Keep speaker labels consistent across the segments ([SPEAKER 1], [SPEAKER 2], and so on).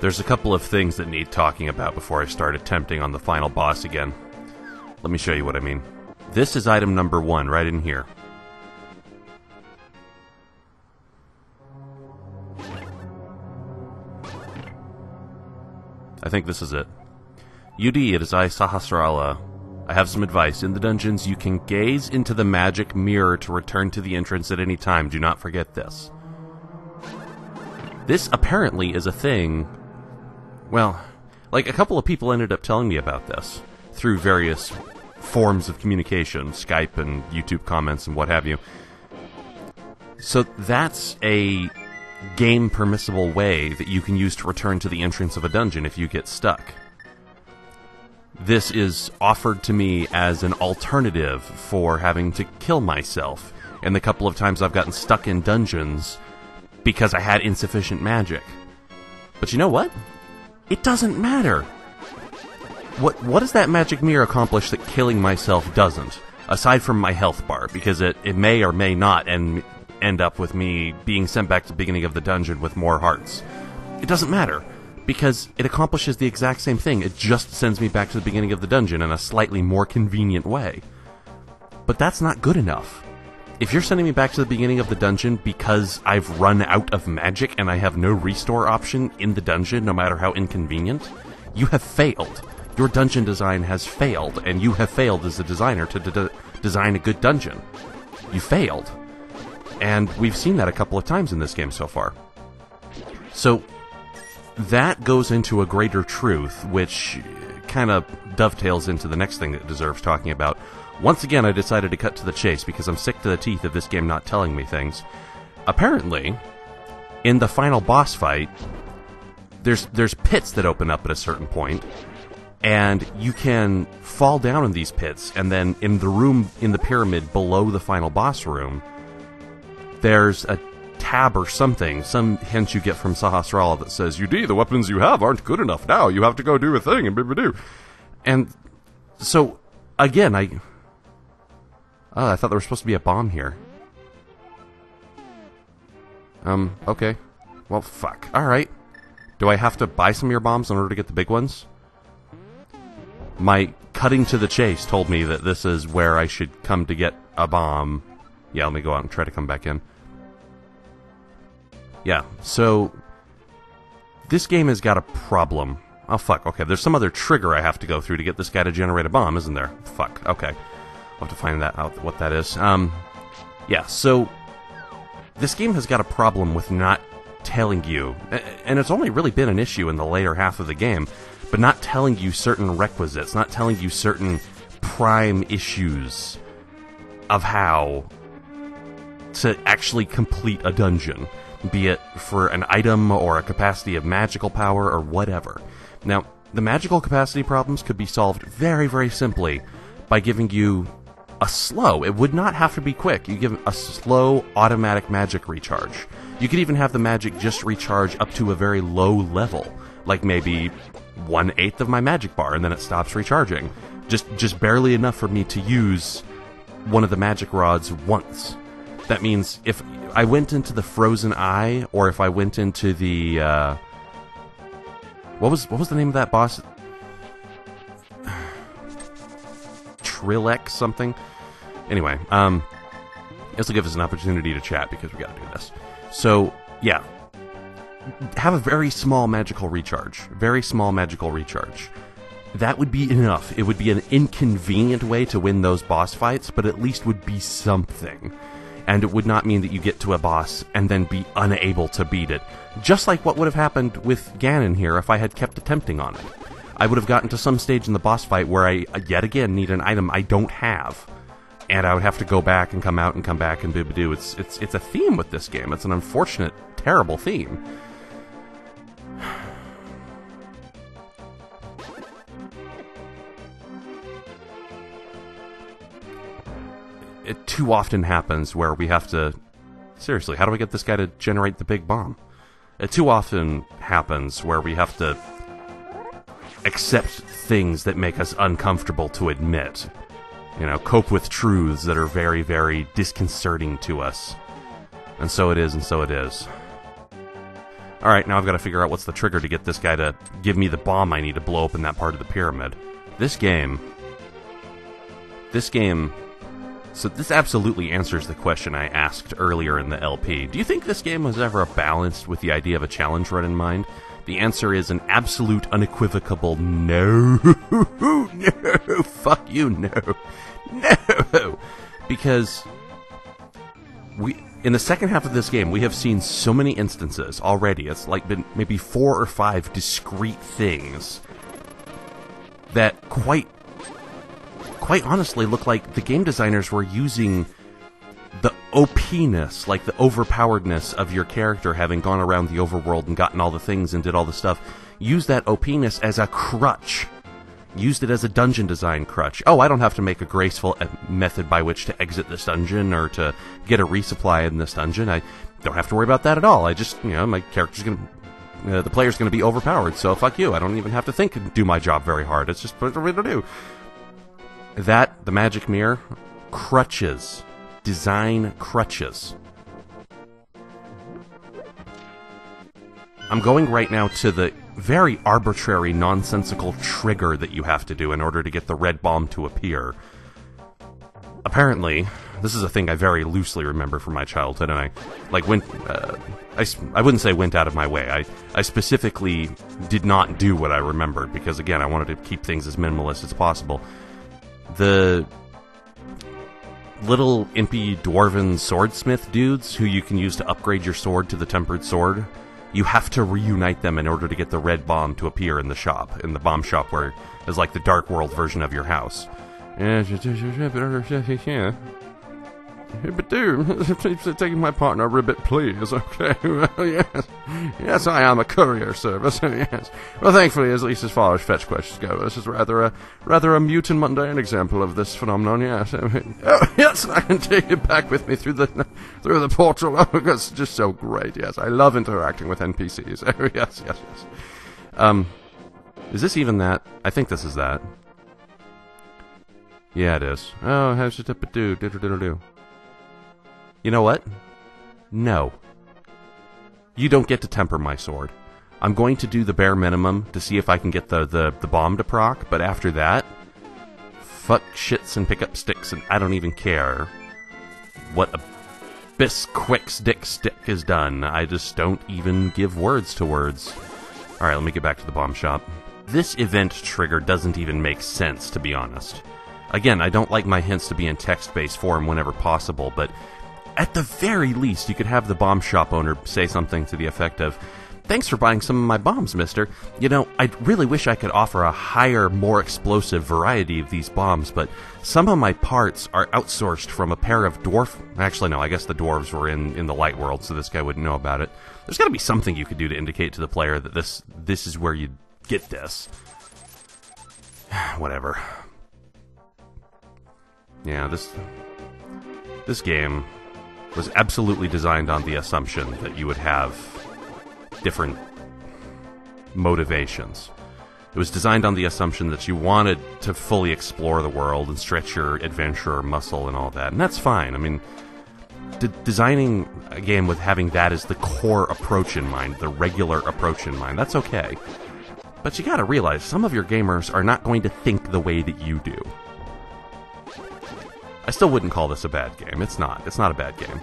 [SPEAKER 1] There's a couple of things that need talking about before I start attempting on the final boss again. Let me show you what I mean. This is item number 1, right in here. I think this is it. UD, it is I, Sahasrara. I have some advice. In the dungeons, you can gaze into the magic mirror to return to the entrance at any time. Do not forget this. This apparently is a thing. Well, like, a couple of people ended up telling me about this through various forms of communication, Skype and YouTube comments and what have you. So that's a game permissible way that you can use to return to the entrance of a dungeon if you get stuck. This is offered to me as an alternative for having to kill myself and the couple of times I've gotten stuck in dungeons because I had insufficient magic. But you know what? It doesn't matter. What does that magic mirror accomplish that killing myself doesn't? Aside from my health bar, because it may or may not end up with me being sent back to the beginning of the dungeon with more hearts. It doesn't matter, because it accomplishes the exact same thing. It just sends me back to the beginning of the dungeon in a slightly more convenient way. But that's not good enough. If you're sending me back to the beginning of the dungeon because I've run out of magic and I have no restore option in the dungeon, no matter how inconvenient, you have failed. Your dungeon design has failed, and you have failed as a designer to design a good dungeon. You failed. And we've seen that a couple of times in this game so far. So, that goes into a greater truth, which kind of dovetails into the next thing that deserves talking about. Once again, I decided to cut to the chase because I'm sick to the teeth of this game not telling me things. Apparently, in the final boss fight, there's pits that open up at a certain point, and you can fall down in these pits, and then in the room in the pyramid below the final boss room, there's a tab or something, some hint you get from Sahasrara that says, UD, the weapons you have aren't good enough now, you have to go do a thing, and blah-blah-doo. And so, again, I thought there was supposed to be a bomb here. Okay. Well, fuck. Alright. Do I have to buy some of your bombs in order to get the big ones? My cutting to the chase told me that this is where I should come to get a bomb. Yeah, let me go out and try to come back in. Yeah, so this game has got a problem. Oh, fuck. Okay, there's some other trigger I have to go through to get this guy to generate a bomb, isn't there? Fuck. Okay. I'll have to find that out, what that is. Yeah, so this game has got a problem with not telling you, and it's only really been an issue in the later half of the game, but not telling you certain requisites, not telling you certain prime issues of how to actually complete a dungeon, be it for an item or a capacity of magical power or whatever. Now, the magical capacity problems could be solved very, very simply by giving you a slow. It would not have to be quick. You give a slow automatic magic recharge. You could even have the magic just recharge up to a very low level, like maybe 1/8 of my magic bar, and then it stops recharging. Just barely enough for me to use one of the magic rods once. That means if I went into the Frozen Eye, or if I went into the what was the name of that boss? Trilek something. Anyway, this will give us an opportunity to chat because we got to do this. So yeah, have a very small magical recharge. Very small magical recharge. That would be enough. It would be an inconvenient way to win those boss fights, but at least would be something. And it would not mean that you get to a boss and then be unable to beat it. Just like what would have happened with Ganon here if I had kept attempting on it. I would have gotten to some stage in the boss fight where I, yet again, need an item I don't have. And I would have to go back and come out and come back and boo-ba-doo. It's a theme with this game. It's an unfortunate, terrible theme. It too often happens where we have to... Seriously, how do I get this guy to generate the big bomb? It too often happens where we have to accept things that make us uncomfortable to admit. You know, cope with truths that are very, very disconcerting to us. And so it is, and so it is. Alright, now I've got to figure out what's the trigger to get this guy to give me the bomb I need to blow open that part of the pyramid. This game... So this absolutely answers the question I asked earlier in the LP. Do you think this game was ever balanced with the idea of a challenge run in mind? The answer is an absolute, unequivocal no. No. Fuck you, no. No. Because in the second half of this game, we have seen so many instances already. It's like been maybe 4 or 5 discrete things that quite honestly look like the game designers were using the OP-ness, like the overpoweredness of your character having gone around the overworld and gotten all the things and did all the stuff. Use that OP-ness as a crutch. Used it as a dungeon design crutch. Oh, I don't have to make a graceful method by which to exit this dungeon or to get a resupply in this dungeon. I don't have to worry about that at all. I just, my character's gonna... the player's gonna be overpowered, so fuck you. I don't even have to think and do my job very hard. It's just what we're gonna do. That, the magic mirror, crutches. Design crutches. I'm going right now to the very arbitrary, nonsensical trigger that you have to do in order to get the red bomb to appear. Apparently, this is a thing I very loosely remember from my childhood, and I wouldn't say went out of my way. I specifically did not do what I remembered, because again, I wanted to keep things as minimalist as possible. The little impy dwarven swordsmith dudes who you can use to upgrade your sword to the tempered sword, you have to reunite them in order to get the red bomb to appear in the shop, in the bomb shop where is like the Dark World version of your house. But dude, please taking my partner ribbit, please. Okay, well, yes. Yes, I am a courier service, yes. Well, thankfully, at least as far as fetch questions go, this is rather a mute and mundane example of this phenomenon, yes. Oh, yes, I can take it back with me through the portal. Oh, it's just so great, yes. I love interacting with NPCs. Oh, yes. Is this even that? I think this is that. Yeah, it is. Oh, how's it up do? Diddle-diddle-do. You know what? No. You don't get to temper my sword. I'm going to do the bare minimum to see if I can get the bomb to proc, but after that, fuck shits and pick up sticks, and I don't even care what a Bisquick's dick stick is done. I just don't even give words to words. Alright, let me get back to the bomb shop. This event trigger doesn't even make sense, to be honest. Again, I don't like my hints to be in text-based form whenever possible, but at the very least, you could have the bomb shop owner say something to the effect of, "Thanks for buying some of my bombs, mister. You know, I really wish I could offer a higher, more explosive variety of these bombs, but some of my parts are outsourced from a pair of dwarf..." Actually, no, I guess the dwarves were in the light world, so this guy wouldn't know about it. There's got to be something you could do to indicate to the player that this is where you get this. Whatever. Yeah, this game was absolutely designed on the assumption that you would have different motivations. It was designed on the assumption that you wanted to fully explore the world and stretch your adventurer muscle and all that, and that's fine. I mean, designing a game with having that as the core approach in mind, the regular approach in mind, that's okay. But you gotta realize, some of your gamers are not going to think the way that you do. I still wouldn't call this a bad game. It's not. It's not a bad game.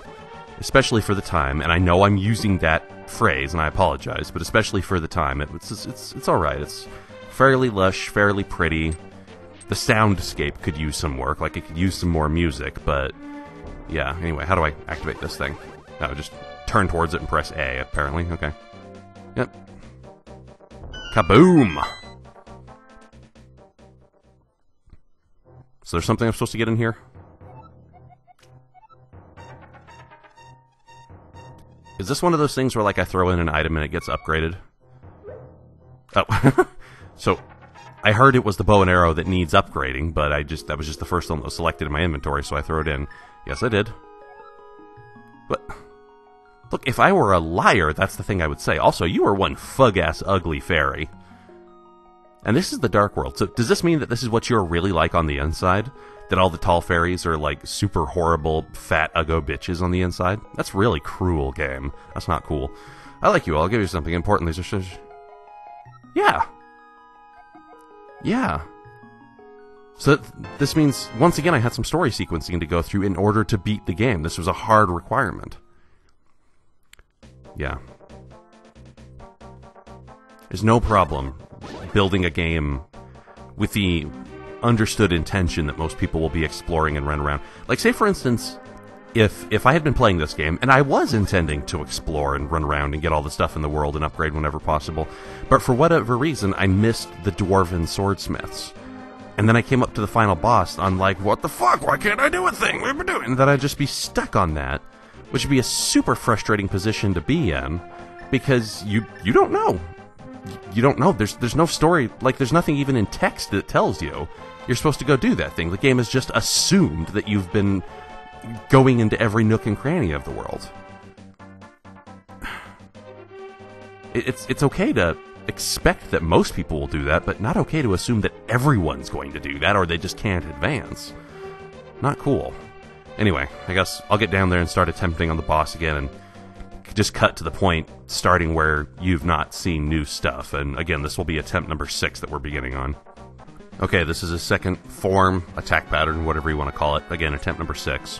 [SPEAKER 1] Especially for the time, and I know I'm using that phrase, and I apologize, but especially for the time, it's alright. It's fairly lush, fairly pretty. The soundscape could use some work, like it could use some more music, but yeah, anyway, how do I activate this thing? No, just turn towards it and press A, apparently. Okay. Yep. Kaboom! So there's something I'm supposed to get in here? Is this one of those things where, like, I throw in an item and it gets upgraded? Oh. So, I heard it was the bow and arrow that needs upgrading, but that was just the first one that was selected in my inventory, so I threw it in. Yes, I did. But, look, if I were a liar, that's the thing I would say. Also, you are one fug-ass ugly fairy. And this is the Dark World, so does this mean that this is what you're really like on the inside? That all the tall fairies are, like, super horrible, fat, uggo bitches on the inside? That's really cruel, game. That's not cool. I like you. I'll give you something important. These are shush. Yeah. Yeah. So this means, once again, I had some story sequencing to go through in order to beat the game. This was a hard requirement. Yeah. There's no problem building a game with the understood intention that most people will be exploring and run around. Like, say, for instance, if I had been playing this game, and I was intending to explore and run around and get all the stuff in the world and upgrade whenever possible, but for whatever reason, I missed the dwarven swordsmiths. And then I came up to the final boss, I'm like, what the fuck? Why can't I do a thing? What am I doing? And then I'd just be stuck on that, which would be a super frustrating position to be in, because you don't know. You don't know. There's no story, like, there's nothing even in text that tells you you're supposed to go do that thing. The game has just assumed that you've been going into every nook and cranny of the world. It's okay to expect that most people will do that, but not okay to assume that everyone's going to do that, or they just can't advance. Not cool. Anyway, I guess I'll get down there and start attempting on the boss again, and just cut to the point, starting where you've not seen new stuff. And again, this will be attempt number 6 that we're beginning on. Okay, this is a second form, attack pattern, whatever you want to call it. Again, attempt number 6.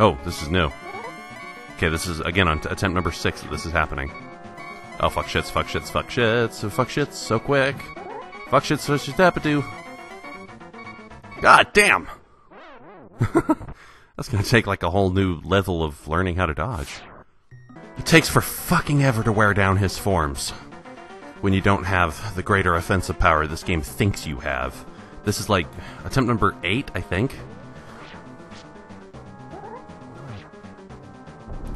[SPEAKER 1] Oh, this is new. Okay, this is, again, on attempt number 6 that this is happening. Oh, fuck shits, fuck shits, fuck shits, fuck shits, so quick. Fuck shits, so shit happened to. God damn! That's gonna take like a whole new level of learning how to dodge. It takes for fucking ever to wear down his forms when you don't have the greater offensive power this game thinks you have. This is like attempt number 8, I think.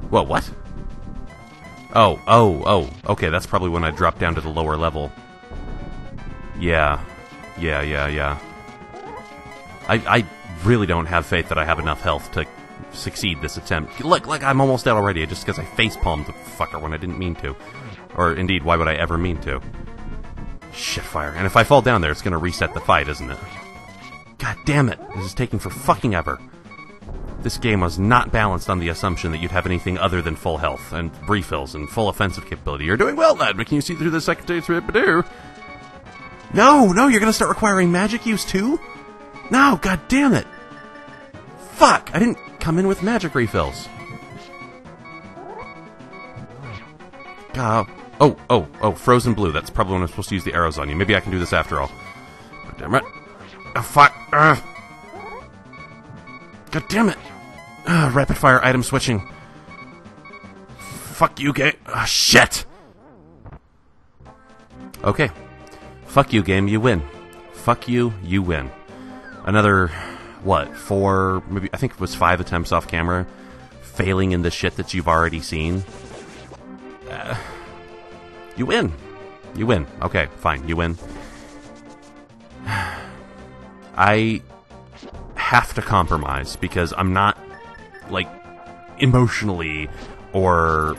[SPEAKER 1] Whoa, what? Oh, okay, that's probably when I dropped down to the lower level. Yeah. I really don't have faith that I have enough health to succeed this attempt. Look, like I'm almost dead already, just because I facepalmed the fucker when I didn't mean to. Or, indeed, why would I ever mean to? Shitfire. And if I fall down there, it's gonna reset the fight, isn't it? God damn it, this is taking for fucking ever. This game was not balanced on the assumption that you'd have anything other than full health and refills and full offensive capability. You're doing well, lad, but can you see through the secondary threat? No, you're gonna start requiring magic use too? No, god damn it! Fuck, I didn't come in with magic refills. Oh, frozen blue. That's probably when I'm supposed to use the arrows on you. Maybe I can do this after all. God damn it. Oh, fuck. God damn it. Rapid fire item switching. Fuck you, game. Oh, shit. Okay. Fuck you, game. You win. Fuck you, you win. Another, 4, maybe, I think it was 5 attempts off camera, failing in the shit that you've already seen. You win. You win. Okay, fine. You win. I have to compromise because I'm not, like, emotionally or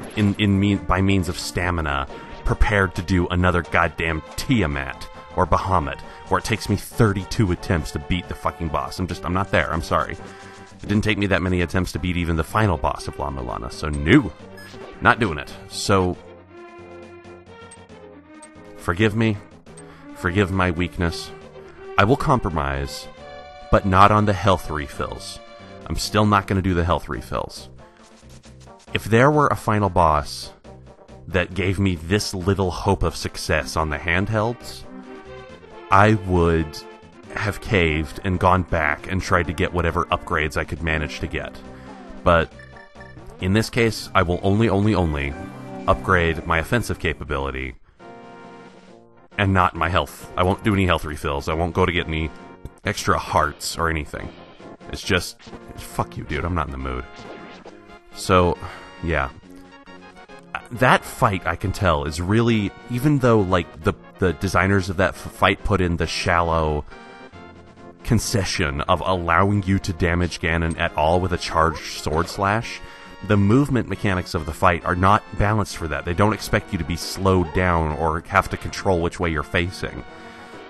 [SPEAKER 1] by means of stamina prepared to do another goddamn Tiamat or Bahamut where it takes me 32 attempts to beat the fucking boss. I'm not there. I'm sorry. It didn't take me that many attempts to beat even the final boss of La Mulana, so no. Not doing it. So, forgive me. Forgive my weakness. I will compromise, but not on the health refills. I'm still not going to do the health refills. If there were a final boss that gave me this little hope of success on the handhelds, I would have caved and gone back and tried to get whatever upgrades I could manage to get. But in this case, I will only upgrade my offensive capability and not my health. I won't do any health refills. I won't go to get any extra hearts or anything. It's just, fuck you, dude. I'm not in the mood. So, yeah. That fight, I can tell, is really, even though, like, the designers of that fight put in the shallow concession of allowing you to damage Ganon at all with a charged sword slash, the movement mechanics of the fight are not balanced for that. They don't expect you to be slowed down or have to control which way you're facing.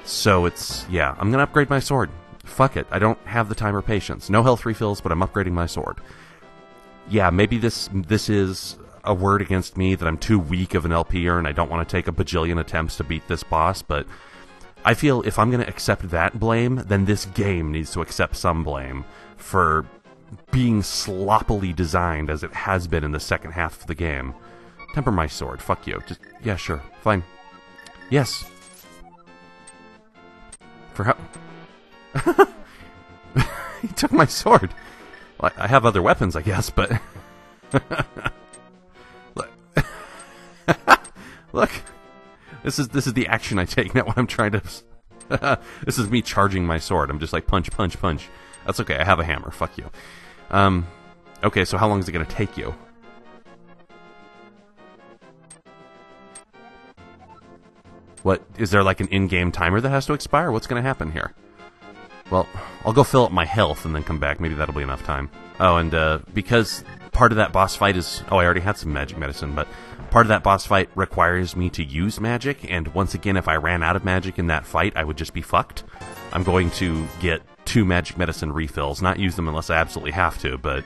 [SPEAKER 1] So it's, yeah, I'm gonna upgrade my sword. Fuck it, I don't have the time or patience. No health refills, but I'm upgrading my sword. Yeah, maybe this is a word against me that I'm too weak of an LPer and I don't want to take a bajillion attempts to beat this boss, but I feel if I'm gonna accept that blame, then this game needs to accept some blame for being sloppily designed as it has been in the second half of the game. Temper my sword. Fuck you. Just, yeah, sure. Fine. Yes. For how... He took my sword. Well, I have other weapons, I guess, but... Look. Look. This is the action I take, not what I'm trying to... This is me charging my sword. I'm just like, punch, punch, punch. That's okay, I have a hammer. Fuck you. Okay, so how long is it going to take you? What, is there like an in-game timer that has to expire? What's going to happen here? Well, I'll go fill up my health and then come back. Maybe that'll be enough time. Oh, and because part of that boss fight is... Oh, I already had some magic medicine, but part of that boss fight requires me to use magic, and once again, if I ran out of magic in that fight, I would just be fucked. I'm going to get 2 magic medicine refills, not use them unless I absolutely have to, but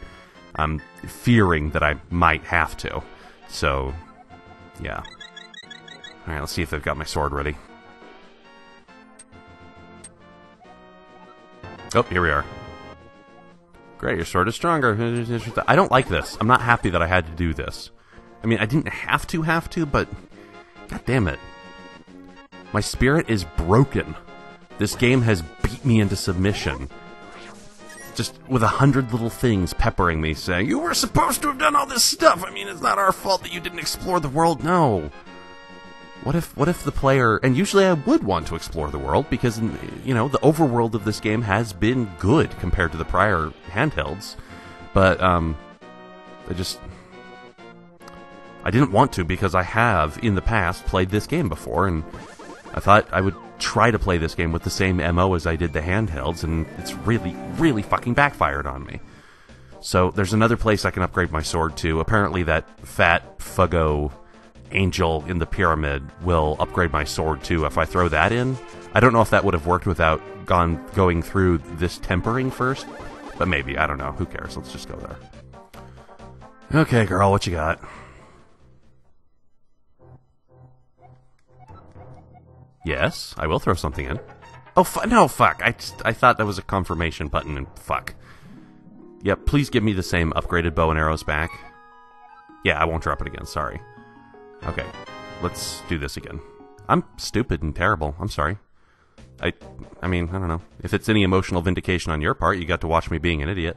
[SPEAKER 1] I'm fearing that I might have to. So, yeah. Alright, let's see if they've got my sword ready. Oh, here we are. Great, your sword is stronger. I don't like this. I'm not happy that I had to do this. I mean, I didn't have to, but... God damn it. My spirit is broken. This game has beat me into submission. Just with 100 little things peppering me, saying, you were supposed to have done all this stuff! I mean, it's not our fault that you didn't explore the world. No. What if the player... And usually I would want to explore the world, because, you know, the overworld of this game has been good compared to the prior handhelds. But, I didn't want to, because I have, in the past, played this game before, and I thought I would try to play this game with the same MO as I did the handhelds, and it's really, really fucking backfired on me. So, there's another place I can upgrade my sword to. Apparently that fat Fuggo angel in the pyramid will upgrade my sword too if I throw that in. I don't know if that would have worked without going through this tempering first, But maybe, I don't know. Who cares? Let's just go there. Okay, girl, what you got? Yes, I will throw something in. Oh, no, fuck. I thought that was a confirmation button, and fuck. Yep, please give me the same upgraded bow and arrows back. Yeah, I won't drop it again, sorry. Okay, let's do this again. I'm stupid and terrible, I'm sorry. I mean, I don't know. If it's any emotional vindication on your part, you got to watch me being an idiot.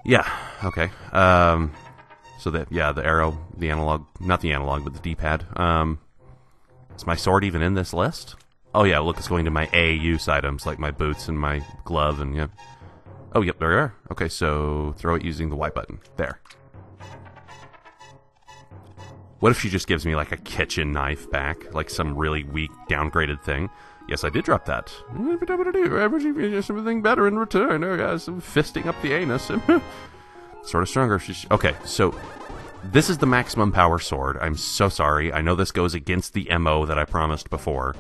[SPEAKER 1] Yeah, okay. So that, yeah, the arrow, the analog, not the analog, but the D-pad. Is my sword even in this list? Oh yeah, look, it's going to my A use items, like my boots and my glove, and yeah. Oh, yep, there we are. Okay, so throw it using the Y button. There. What if she just gives me, like, a kitchen knife back? Like some really weak, downgraded thing? Yes, I did drop that. Something better in return. Oh, guys, I'm fisting up the anus. Sort of stronger. Okay, so this is the maximum power sword. I'm so sorry. I know this goes against the MO that I promised before,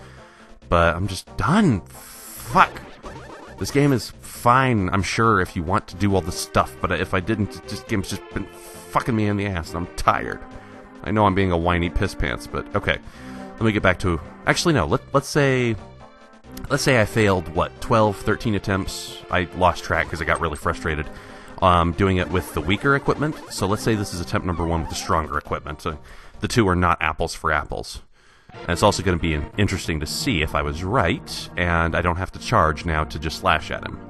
[SPEAKER 1] but I'm just done. Fuck. This game is fine, I'm sure, if you want to do all the stuff, but if I didn't, this game's just been fucking me in the ass, and I'm tired. I know I'm being a whiny piss pants, but okay. Let me get back to... Actually, no, let's say I failed, what, 12, 13 attempts? I lost track because I got really frustrated doing it with the weaker equipment. So let's say this is attempt number 1 with the stronger equipment. So the two are not apples for apples. And it's also going to be interesting to see if I was right, and I don't have to charge now to just slash at him.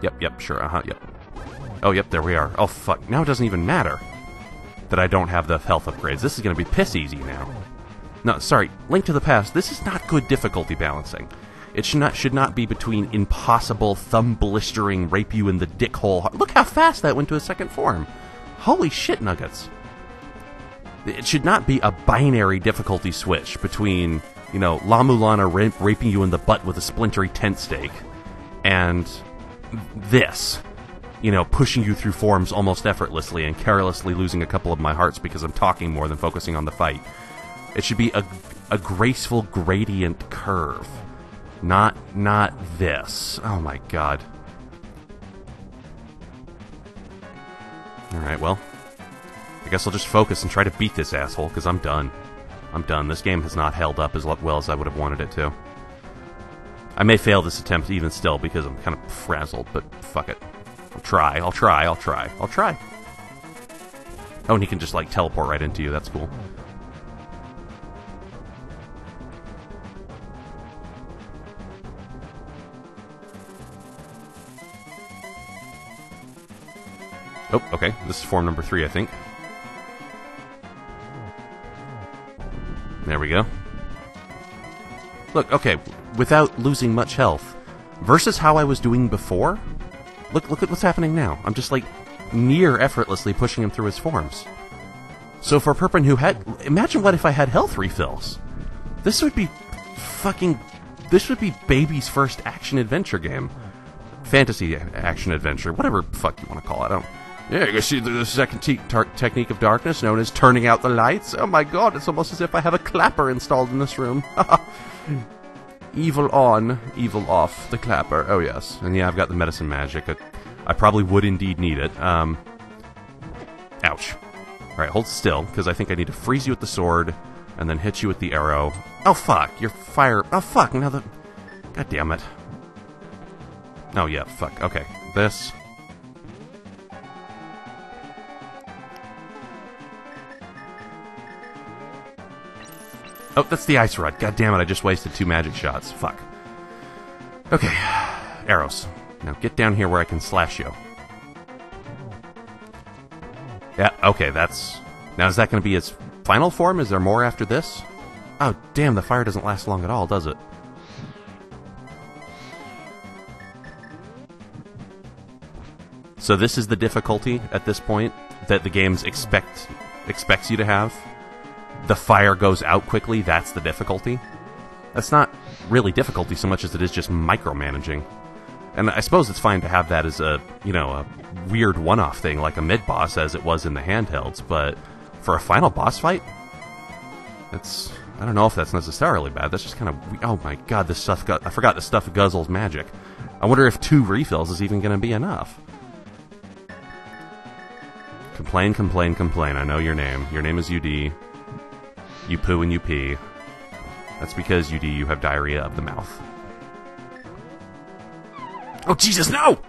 [SPEAKER 1] Yep, sure, yep. Oh, yep, there we are. Oh, fuck, now it doesn't even matter that I don't have the health upgrades. This is going to be piss easy now. No, sorry, Link to the Past, this is not good difficulty balancing. It should not be between impossible, thumb-blistering, rape-you-in-the-dick-hole... Look how fast that went to a second form. Holy shit nuggets. It should not be a binary difficulty switch between, you know, La Mulana raping you in the butt with a splintery tent stake, and this, you know, pushing you through forms almost effortlessly and carelessly losing a couple of my hearts because I'm talking more than focusing on the fight. It should be a graceful gradient curve, not this. Oh my god. Alright, well, I guess I'll just focus and try to beat this asshole, because I'm done. I'm done. This game has not held up as well as I would have wanted it to. I may fail this attempt even still, because I'm kind of frazzled, but fuck it. I'll try. Oh, and he can just, like, teleport right into you. That's cool. Oh, okay. This is form number 3, I think. There we go. Look, okay, without losing much health, versus how I was doing before, look at what's happening now. I'm just, like, near effortlessly pushing him through his forms. So for a person who had... Imagine what if I had health refills. This would be fucking... This would be baby's first action-adventure game. Fantasy action-adventure, whatever fuck you want to call it. I don't... Yeah, you can see the second technique of darkness, known as turning out the lights. Oh my god, it's almost as if I have a clapper installed in this room. Evil on, evil off, the clapper. Oh yes. And yeah, I've got the medicine magic. I probably would indeed need it. Ouch. Alright, hold still, because I think I need to freeze you with the sword, and then hit you with the arrow. Oh fuck, your fire... Oh fuck, now the... God damn it. Oh yeah, fuck, okay. This... Oh, that's the ice rod. God damn it, I just wasted 2 magic shots. Fuck. Okay. Arrows. Now get down here where I can slash you. Yeah, okay, that's... Now, is that going to be its final form? Is there more after this? Oh, damn, the fire doesn't last long at all, does it? So this is the difficulty at this point that the games expects you to have? The fire goes out quickly, that's the difficulty? That's not really difficulty so much as it is just micromanaging. And I suppose it's fine to have that as a, you know, a weird one-off thing like a mid-boss as it was in the handhelds, but for a final boss fight? It's... I don't know if that's necessarily bad, that's just kind of... Oh my god, this stuff I forgot this stuff guzzles magic. I wonder if 2 refills is even going to be enough. Complain, complain, complain. I know your name. Your name is UD. You poo and you pee. That's because, UD, you have diarrhea of the mouth. Oh, Jesus, no!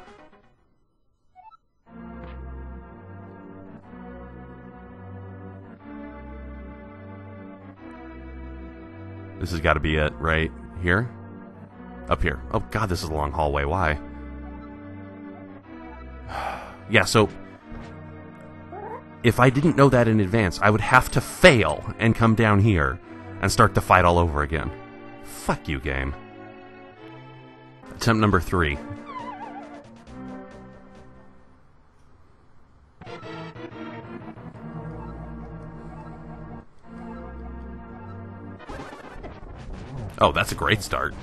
[SPEAKER 1] This has got to be it, right here? Up here. Oh, God, this is a long hallway. Why? Yeah, so if I didn't know that in advance, I would have to fail and come down here and start the fight all over again. Fuck you, game. Attempt number 3. Oh, that's a great start.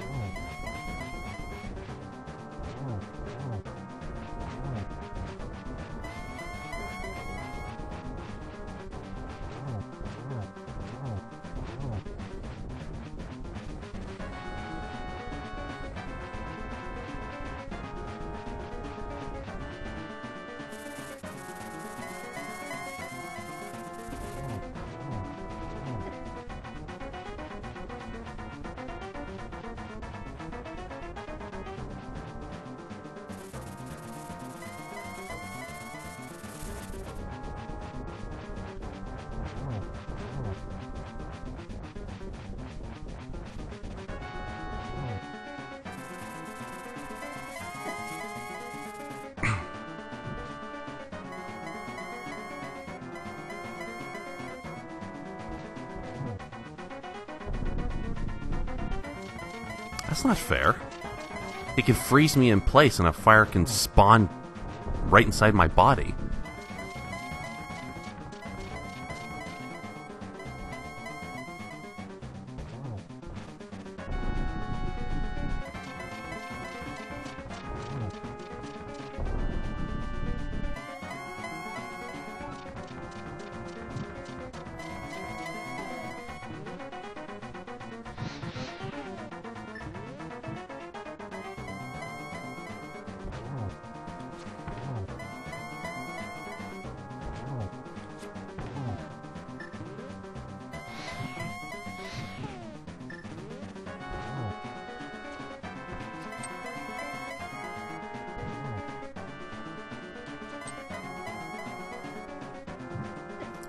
[SPEAKER 1] That's not fair. It can freeze me in place and a fire can spawn right inside my body.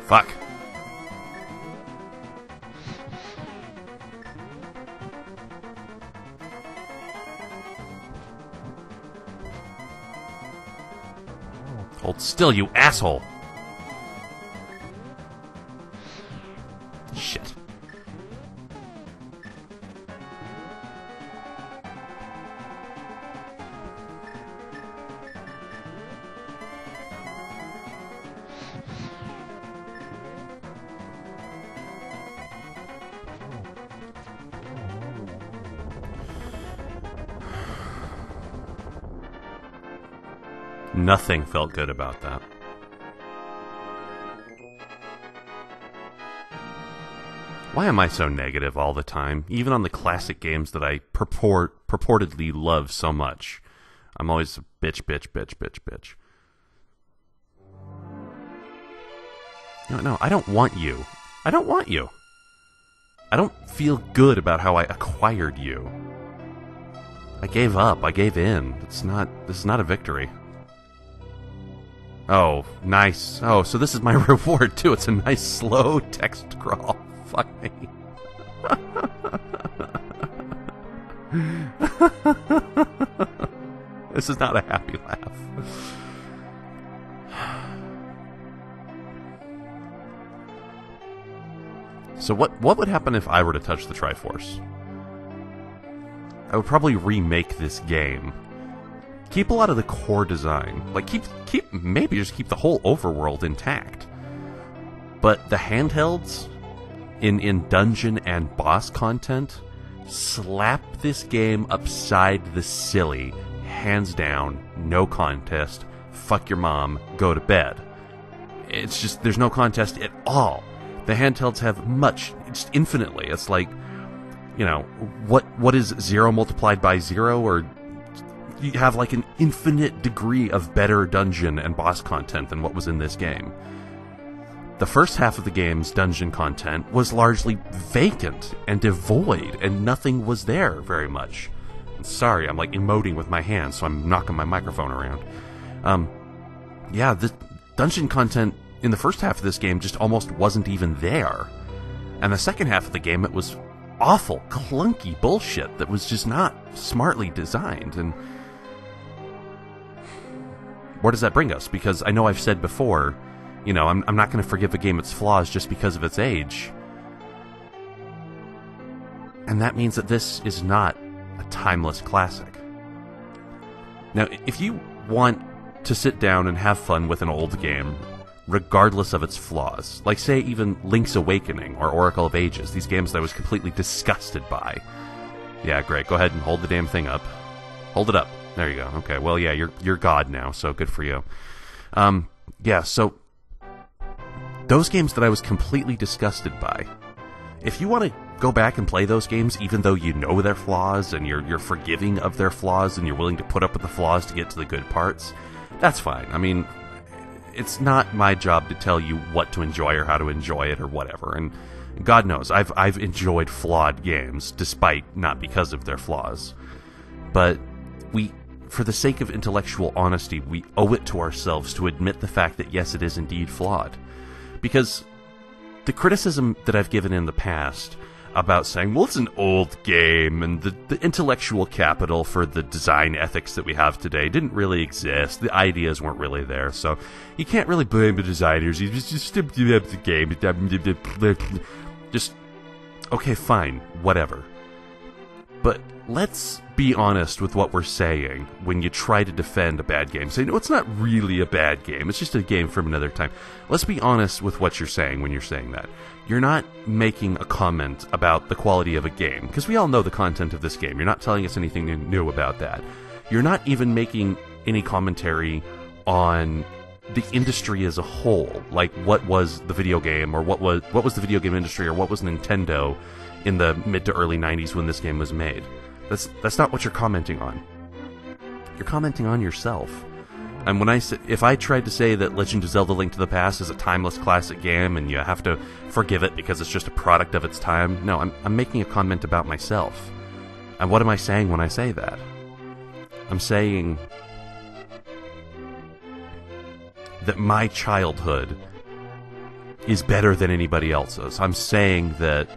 [SPEAKER 1] Fuck. Hold still, you asshole. Shit. Nothing felt good about that. Why am I so negative all the time? Even on the classic games that I purportedly love so much. I'm always bitch, bitch, bitch, bitch, bitch. No, I don't want you. I don't want you. I don't feel good about how I acquired you. I gave up. I gave in. This is not a victory. Oh, nice. Oh, so this is my reward, too. It's a nice, slow text crawl. Fuck me. This is not a happy laugh. So what would happen if I were to touch the Triforce? I would probably remake this game. Keep a lot of the core design. Like, maybe just keep the whole overworld intact. But the handhelds, in dungeon and boss content, slap this game upside the silly. Hands down, no contest. Fuck your mom, go to bed. It's just, there's no contest at all. The handhelds have just infinitely. It's like, you know, what is 0 multiplied by 0, or you have like an infinite degree of better dungeon and boss content than what was in this game. The first half of the game's dungeon content was largely vacant and devoid, and nothing was there very much. Sorry, I'm like emoting with my hands, so I'm knocking my microphone around. Yeah, the dungeon content in the first half of this game just almost wasn't even there. And the second half of the game, it was awful, clunky bullshit that was just not smartly designed. And where does that bring us? Because I know I've said before, you know, I'm not going to forgive a game its flaws just because of its age. And that means that this is not a timeless classic. Now, if you want to sit down and have fun with an old game, regardless of its flaws, like say even Link's Awakening or Oracle of Ages, these games that I was completely disgusted by. Yeah, great, go ahead and hold the damn thing up. Hold it up. There you go. Okay, well, yeah, you're God now, so good for you. Yeah, so those games that I was completely disgusted by, if you want to go back and play those games even though you know their flaws and you're forgiving of their flaws and you're willing to put up with the flaws to get to the good parts, that's fine. I mean, it's not my job to tell you what to enjoy or how to enjoy it or whatever. And God knows, I've enjoyed flawed games, despite not because of their flaws. But for the sake of intellectual honesty, we owe it to ourselves to admit the fact that yes, it is indeed flawed. Because the criticism that I've given in the past about saying, well, it's an old game, and the intellectual capital for the design ethics that we have today didn't really exist. The ideas weren't really there, so you can't really blame the designers. You just do up the game. Just, okay, fine, whatever. But let's be honest with what we're saying when you try to defend a bad game. Say, no, it's not really a bad game. It's just a game from another time. Let's be honest with what you're saying when you're saying that. You're not making a comment about the quality of a game, because we all know the content of this game. You're not telling us anything new about that. You're not even making any commentary on the industry as a whole, like what was the video game, or what was the video game industry, or what was Nintendo in the mid to early 90s when this game was made. That's not what you're commenting on. You're commenting on yourself. And when if I tried to say that Legend of Zelda: Link to the Past is a timeless classic game and you have to forgive it because it's just a product of its time, no, I'm making a comment about myself. And what am I saying when I say that? I'm saying that my childhood is better than anybody else's. I'm saying that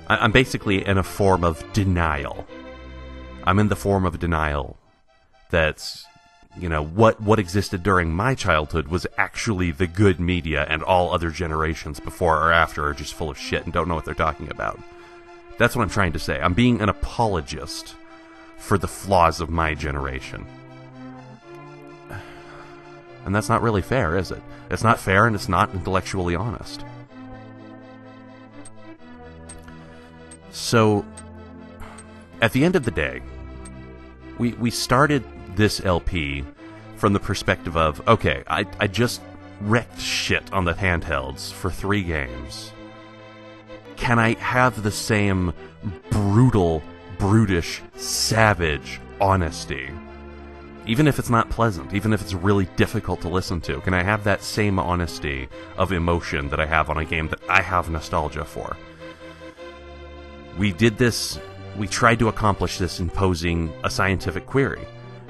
[SPEAKER 1] I'm basically in a form of denial. I'm in the form of denial that's, you know, what existed during my childhood was actually the good media, and all other generations before or after are just full of shit and don't know what they're talking about. That's what I'm trying to say. I'm being an apologist for the flaws of my generation. And that's not really fair, is it? It's not fair, and it's not intellectually honest. So, at the end of the day, we started this LP from the perspective of, okay, I just wrecked shit on the handhelds for 3 games. Can I have the same brutal, brutish, savage honesty? Even if it's not pleasant, even if it's really difficult to listen to, can I have that same honesty of emotion that I have on a game that I have nostalgia for? We did this, we tried to accomplish this in posing a scientific query.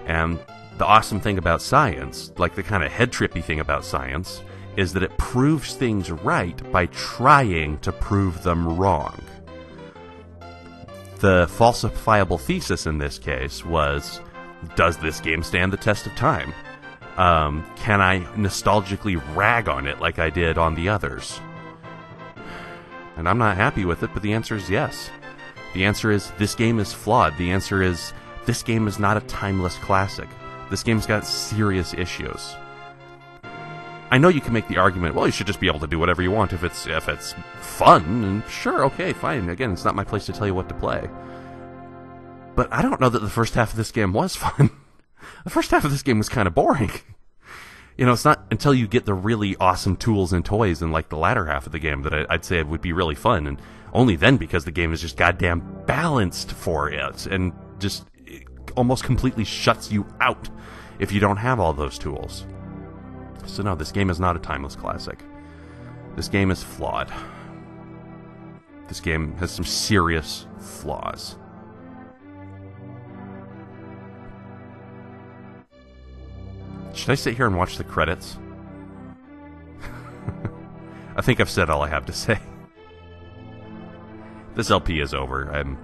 [SPEAKER 1] And the awesome thing about science, like the kind of head-trippy thing about science, is that it proves things right by trying to prove them wrong. The falsifiable thesis in this case was, does this game stand the test of time? Can I nostalgically rag on it like I did on the others? And I'm not happy with it, but the answer is yes. The answer is, this game is flawed. The answer is, this game is not a timeless classic. This game's got serious issues. I know you can make the argument, well, you should just be able to do whatever you want if it's fun, and sure, okay, fine. Again, it's not my place to tell you what to play. But I don't know that the first half of this game was fun. The first half of this game was kind of boring. You know, it's not until you get the really awesome tools and toys in, like, the latter half of the game that I'd say it would be really fun, and only then because the game is just goddamn balanced for it, and just almost completely shuts you out if you don't have all those tools. So no, this game is not a timeless classic. This game is flawed. This game has some serious flaws. Should I sit here and watch the credits? I think I've said all I have to say. This LP is over. I'm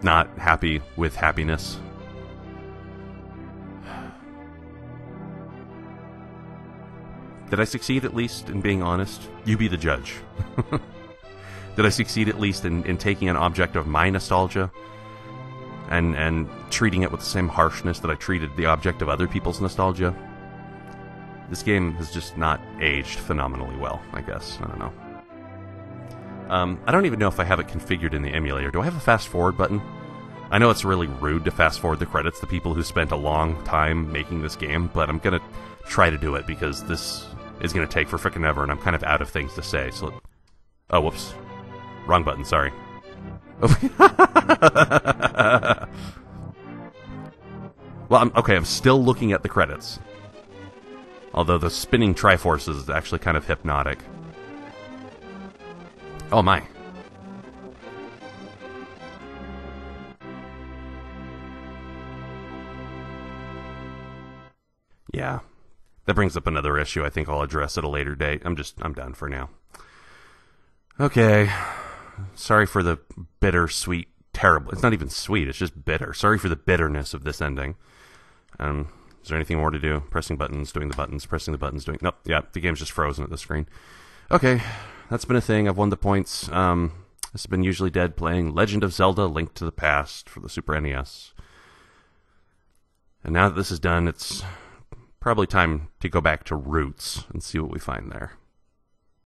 [SPEAKER 1] not happy with happiness. Did I succeed at least in being honest? You be the judge. Did I succeed at least in taking an object of my nostalgia and treating it with the same harshness that I treated the object of other people's nostalgia? This game has just not aged phenomenally well, I guess. I don't know. I don't even know if I have it configured in the emulator. Do I have a fast forward button? I know it's really rude to fast forward the credits to people who spent a long time making this game, but I'm gonna try to do it because this is gonna take for frickin' ever, and I'm kind of out of things to say. So, oh, whoops, wrong button. Sorry. Well, I'm still looking at the credits. Although the spinning Triforce is actually kind of hypnotic. Oh my. Yeah. That brings up another issue I think I'll address at a later date. I'm done for now. Okay. Sorry for the bitter, sweet, terrible. It's not even sweet, it's just bitter. Sorry for the bitterness of this ending. Is there anything more to do? Pressing buttons, doing the buttons, pressing the buttons, doing... Nope, yeah, the game's just frozen at the screen. Okay, that's been a thing. I've won the points. This has been Usually Dead playing Legend of Zelda: Link to the Past for the Super NES. And now that this is done, it's probably time to go back to roots and see what we find there.